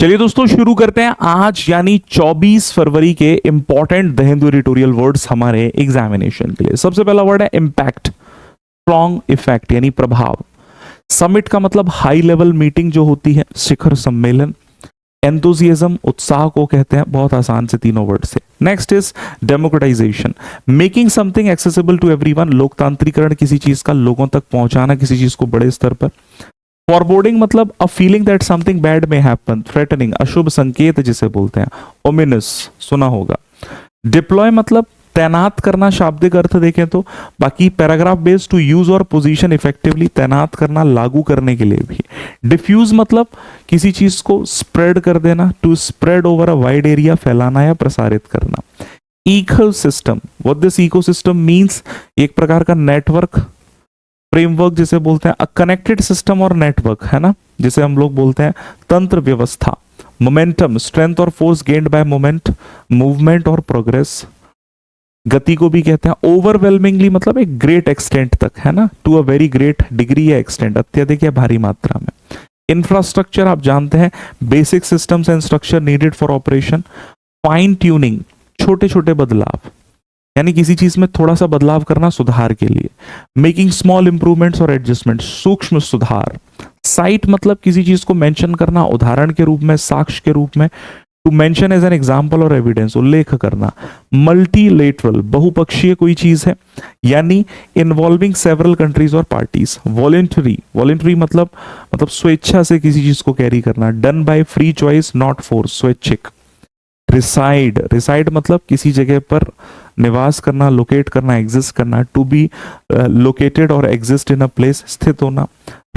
चलिए दोस्तों शुरू करते हैं आज यानी 24 फरवरी के important the Hindu editorial words हमारे एग्जामिनेशन के लिए। सबसे पहला वर्ड है इम्पैक्ट, स्ट्रॉन्ग इफेक्ट यानी प्रभाव। समिट का मतलब हाई लेवल मीटिंग जो होती है, शिखर सम्मेलन। एंथुजियाज्म उत्साह को कहते हैं, बहुत आसान से तीनों वर्ड से। Next is democratisation, making something accessible to everyone, लोकतांत्रिकरण, किसी चीज का लोगों तक पहुंचाना, किसी चीज को बड़े स्तर पर। फॉरबोर्डिंग मतलब a feeling that something bad में हैपन, थ्रेटनिंग अशुभ संकेत जिसे बोलते हैं। ओमिनस सुना होगा। डिप्लॉय मतलब तैनात करना, शाब्दिक अर्थ देखें तो। बाकी पैराग्राफ बेस्ड टू यूज और पोजीशन इफेक्टिवली, तैनात करना, लागू करने के लिए भी। डिफ्यूज मतलब किसी चीज को स्प्रेड कर देना, to spread over a wide area, फैलाना या प्रसारित करना। Ecosystem, what this ecosystem means, एक प्रकार का नेटवर्क फ्रेमवर्क जिसे बोलते हैं। अ कनेक्टेड सिस्टम और नेटवर्क है ना, जिसे हम लोग बोलते हैं तंत्र व्यवस्था। मोमेंटम, स्ट्रेंथ और force gained by moment, movement और प्रोग्रेस। गति को भी कहते हैं। ओवरवेलमिंगली मतलब एक ग्रेट एक्सटेंट तक है ना, to a very great degree या एक्सटेंट, अत्यधिक या भारी मात्रा में। इंफ्रास्ट्रक्चर आप जानते हैं, basic systems and structure needed for operation. Fine tuning, छोटे छोटे बदलाव यानी किसी चीज में थोड़ा सा बदलाव करना सुधार के लिए। मेकिंग स्मॉल इंप्रूवमेंट्स और एडजस्टमेंट, सूक्ष्म सुधार। साइट मतलब किसी चीज को मेंशन करना, उदाहरण के रूप में, साक्ष्य के रूप में। To mention as an example और एविडेंस, उल्लेख करना। मल्टीलेटरल, बहुपक्षीय कोई चीज है यानी इन्वॉल्विंग सेवरल कंट्रीज और पार्टीज। वॉलेंटरी, वॉलेंटरी मतलब स्वेच्छा से किसी चीज को कैरी करना। Done by free choice not force, स्वैच्छिक। रिसाइड, रिसाइड मतलब किसी जगह पर निवास करना, लोकेट करना, एग्जिस्ट करना। टू बी लोकेटेड और एग्जिस्ट इन अ प्लेस, स्थित होना।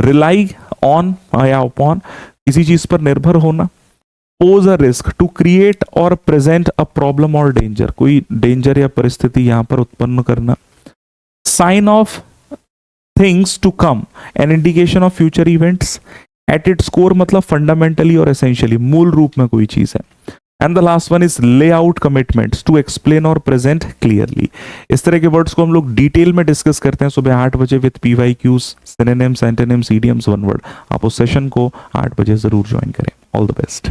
रिलाई ऑन या अपॉन, किसी चीज पर निर्भर होना। Pose a risk, to create और प्रेजेंट अ प्रॉब्लम और डेंजर, कोई डेंजर या परिस्थिति यहां पर उत्पन्न करना। Sign of things to come, an indication of future events. At its core मतलब फंडामेंटली और एसेंशियली, मूल रूप में कोई चीज है। And the last one is lay out commitments, to explain और प्रेजेंट क्लियरली। इस तरह के वर्ड्स को हम लोग डिटेल में डिस्कस करते हैं सुबह 8 बजे with PYQs, synonyms, antonyms, idioms, one word. आप उस सेशन को 8 बजे जरूर ज्वाइन करें। All the best.